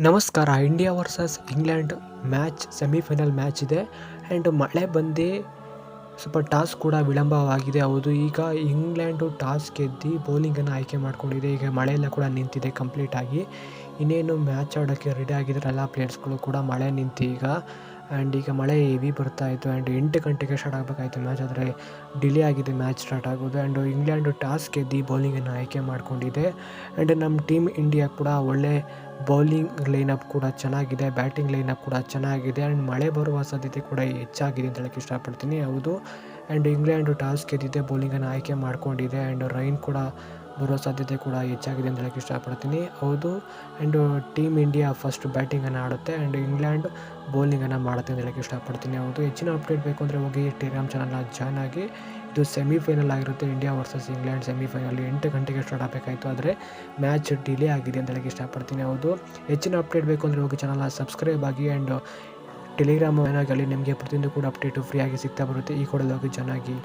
ನಮಸ್ಕಾರ. India versus England match semifinal match ಇದೆ. And ಮಳೆ ಬಂದು ಸ್ವಲ್ಪ ಟಾಸ್ ಕೂಡ ವಿಳಂಬವಾಗಿದೆ. ಹೌದು, ಈಗ ಇಂಗ್ಲೆಂಡು ಟಾಸ್ ಗೆದ್ದು ಬೌಲಿಂಗನ್ನು ಆಯ್ಕೆ ಮಾಡ್ಕೊಂಡಿದೆ. ಈಗ ಮಳೆಯೆಲ್ಲ ಕೂಡ ನಿಂತಿದೆ ಕಂಪ್ಲೀಟಾಗಿ. ಇನ್ನೇನು ಮ್ಯಾಚ್ ಆಡೋಕ್ಕೆ ರೆಡಿ ಆಗಿದ್ದಾರೆ ಎಲ್ಲ ಪ್ಲೇಯರ್ಸ್ಗಳು ಕೂಡ. ಮಳೆ ನಿಂತು ಈಗ ಮಳೆ ಹೆವಿ ಬರ್ತಾಯಿತ್ತು. ಆ್ಯಂಡ್ 8 ಗಂಟೆಗೆ ಸ್ಟಾರ್ಟ್ ಆಗಬೇಕಾಯಿತು ಮ್ಯಾಚ್, ಆದರೆ ಡಿಲೇ ಆಗಿದೆ ಮ್ಯಾಚ್ ಸ್ಟಾರ್ಟ್ ಆಗೋದು. ಆ್ಯಂಡ್ ಇಂಗ್ಲೆಂಡು ಟಾಸ್ ಗೆದ್ದು ಬೌಲಿಂಗನ್ನು ಆಯ್ಕೆ ಮಾಡ್ಕೊಂಡಿದೆ. ಆ್ಯಂಡ್ ನಮ್ಮ ಟೀಮ್ ಇಂಡಿಯಾ ಕೂಡ ಒಳ್ಳೆ ಬೌಲಿಂಗ್ ಲೈನಪ್ ಕೂಡ ಚೆನ್ನಾಗಿದೆ, ಬ್ಯಾಟಿಂಗ್ ಲೈನಪ್ ಕೂಡ ಚೆನ್ನಾಗಿದೆ. ಆ್ಯಂಡ್ ಮಳೆ ಬರುವ ಸಾಧ್ಯತೆ ಕೂಡ ಹೆಚ್ಚಾಗಿದೆ ಅಂತ ಹೇಳಕ್ಕೆ ಇಷ್ಟಪಡ್ತೀನಿ. ಹೌದು, ಆ್ಯಂಡ್ ಇಂಗ್ಲೆಂಡು ಟಾಸ್ ಗೆದ್ದಿದೆ, ಬೌಲಿಂಗನ್ನು ಆಯ್ಕೆ ಮಾಡ್ಕೊಂಡಿದೆ. ಆ್ಯಂಡ್ ರೈನ್ ಕೂಡ ಬರೋ ಸಾಧ್ಯತೆ ಕೂಡ ಹೆಚ್ಚಾಗಿದೆ ಅಂತ ಹೇಳಕ್ಕೆ ಇಷ್ಟಪಡ್ತೀನಿ. ಹೌದು, ಆ್ಯಂಡ್ ಟೀಮ್ ಇಂಡಿಯಾ ಫಸ್ಟ್ ಬ್ಯಾಟಿಂಗನ್ನು ಆಡುತ್ತೆ ಆ್ಯಂಡ್ ಇಂಗ್ಲೆಂಡ್ ಬೌಲಿಂಗನ್ನು ಮಾಡುತ್ತೆ ಅಂತ ಹೇಳಕ್ಕೆ ಇಷ್ಟಪಡ್ತೀನಿ. ಹೌದು, ಹೆಚ್ಚಿನ ಅಪ್ಡೇಟ್ ಬೇಕು ಅಂದರೆ ಹೋಗಿ ಟೆಲಿಗ್ರಾಮ್ ಚಾನಲ್ನ ಜಾಯ್ನ್ ಆಗಿ. ಇದು ಸೆಮಿಫೈನಲ್ ಆಗಿರುತ್ತೆ, ಇಂಡಿಯಾ ವರ್ಸಸ್ ಇಂಗ್ಲೆಂಡ್ ಸೆಮಿಫೈನಲ್ 8 ಗಂಟೆಗೆ ಸ್ಟಾರ್ಟ್ ಆಗಬೇಕಾಯಿತು, ಆದರೆ ಮ್ಯಾಚ್ ಡಿಲೇ ಆಗಿದೆ ಅಂತ ಹೇಳಕ್ಕೆ ಇಷ್ಟಪಡ್ತೀನಿ. ಹೌದು, ಹೆಚ್ಚಿನ ಅಪ್ಡೇಟ್ ಬೇಕು ಅಂದರೆ ಹೋಗಿ ಚಾನಲ್ನ ಸಬ್ಸ್ಕ್ರೈಬ್ ಆಗಿ. ಆ್ಯಂಡ್ ಟೆಲಿಗ್ರಾಮ್ ಏನಾಗಲಿ ನಿಮಗೆ ಪ್ರತಿಯೊಂದು ಕೂಡ ಅಪ್ಡೇಟು ಫ್ರೀಯಾಗಿ ಸಿಗ್ತಾ ಬರುತ್ತೆ. ಈ ಕೂಡಲೇ ಹೋಗಿ ಜಾಯ್ನ್ ಆಗಿ.